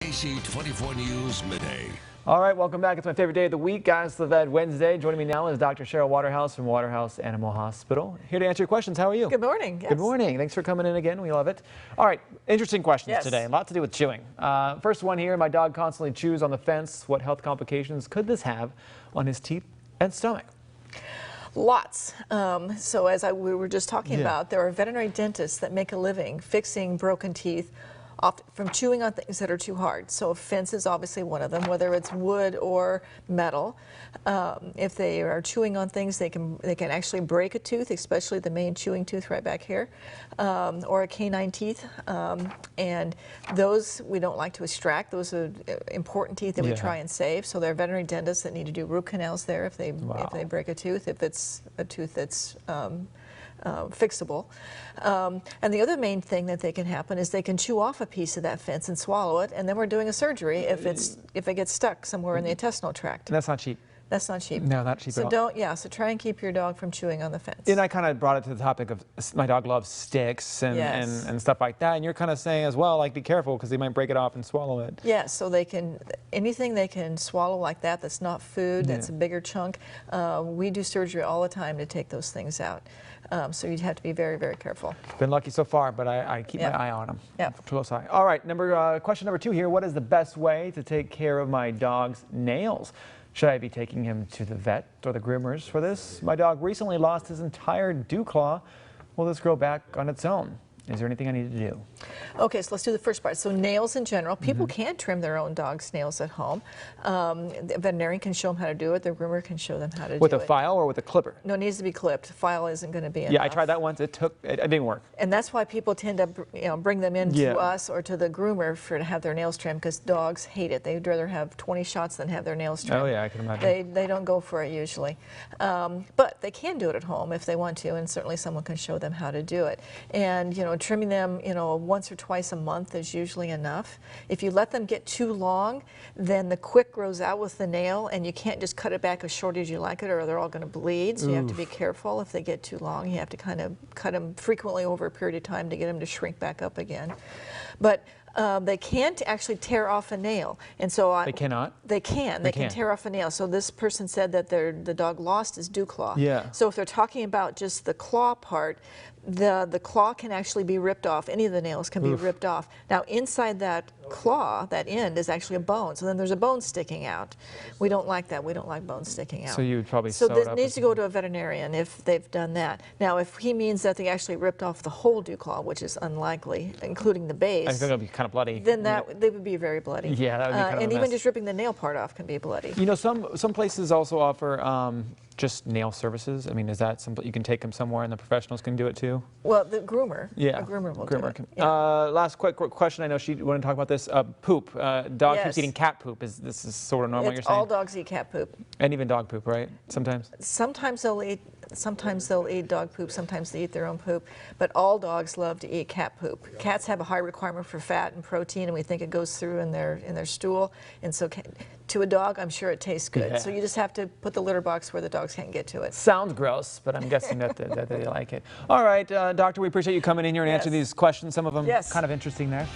AC 24 News Midday. All right, welcome back. It's my favorite day of the week, guys. The Vet Wednesday. Joining me now is Dr. Cheryl Waterhouse from Waterhouse Animal Hospital. Here to answer your questions. How are you? Good morning. Yes. Good morning. Thanks for coming in again. We love it. All right, interesting questions Yes. today. A lot to do with chewing. First one here. My dog constantly chews on the fence. What health complications could this have on his teeth and stomach? Lots. So as we were just talking about, there are veterinary dentists that make a living fixing broken teeth from chewing on things that are too hard. So a fence is obviously one of them, whether it's wood or metal. If they are chewing on things, they can actually break a tooth, especially the main chewing tooth right back here, or a canine teeth. And those we don't like to extract. Those are important teeth that we try and save. So there are veterinary dentists that need to do root canals there if they break a tooth, if it's a tooth that's fixable. And the other main thing that they can happen is they can chew off a piece of that fence and swallow it, and then we're doing a surgery if it gets stuck somewhere in the intestinal tract. And that's not cheap. That's not cheap. No, not cheap at all. So try and keep your dog from chewing on the fence. And I kind of brought it to the topic of my dog loves sticks and stuff like that. And you're kind of saying as well, like, be careful because they might break it off and swallow it. Yes, so anything they can swallow like that that's not food, that's a bigger chunk, we do surgery all the time to take those things out. So you'd have to be very, very careful. Been lucky so far, but I keep my eye on them. Yeah. Close eye. All right, question number 2 here. What is the best way to take care of my dog's nails? Should I be taking him to the vet or the groomers for this? My dog recently lost his entire dewclaw. Will this grow back on its own? Is there anything I need to do? Okay, so let's do the first part. So nails in general, people can trim their own dog's nails at home. The veterinarian can show them how to do it. The groomer can show them how to do it. With a file or with a clipper? No, it needs to be clipped. The file isn't going to be enough. Yeah, I tried that once. It didn't work. And that's why people tend to bring them in to us or to the groomer to have their nails trimmed, because dogs hate it. They'd rather have 20 shots than have their nails trimmed. Oh yeah, I can imagine. They don't go for it usually. But they can do it at home if they want to, and certainly someone can show them how to do it. And trimming them once or twice a month is usually enough. If you let them get too long, then the quick grows out with the nail, and you can't just cut it back as short as you like it, or they're all going to bleed. So you have to be careful if they get too long. You have to kind of cut them frequently over a period of time to get them to shrink back up again. But they can't actually tear off a nail, and so they cannot. They can. They can tear off a nail. So this person said that the dog lost his dewclaw. Yeah. So if they're talking about just the claw part, the claw can actually be ripped off. Any of the nails can be ripped off. Now inside that claw, that end, is actually a bone. So then there's a bone sticking out. We don't like that. We don't like bones sticking out. So you would probably sew it up. So this needs to go to a veterinarian if they've done that. Now if he means that they actually ripped off the whole dewclaw, which is unlikely, including the base, I think it'll be kind of bloody. then they would be very bloody. Yeah, that would be kind of a and mess. even just ripping the nail part off can be bloody. Some places also offer just nail services. I mean, is that something you can take them somewhere and the professionals can do it too? Well, the groomer. Yeah. A groomer will do it. Last quick question. I know she wanted to talk about this. Poop. Dog keeps eating cat poop. This is sort of normal, you're saying? All dogs eat cat poop. And even dog poop, right? Sometimes? Sometimes they'll eat dog poop, sometimes they eat their own poop, but all dogs love to eat cat poop. Cats have a high requirement for fat and protein, and we think it goes through in their stool, and so to a dog, I'm sure it tastes good. Yeah. So you just have to put the litter box where the dogs can't get to it. Sounds gross, but I'm guessing that they like it. All right, Doctor, we appreciate you coming in here and answering these questions. Some of them kind of interesting there.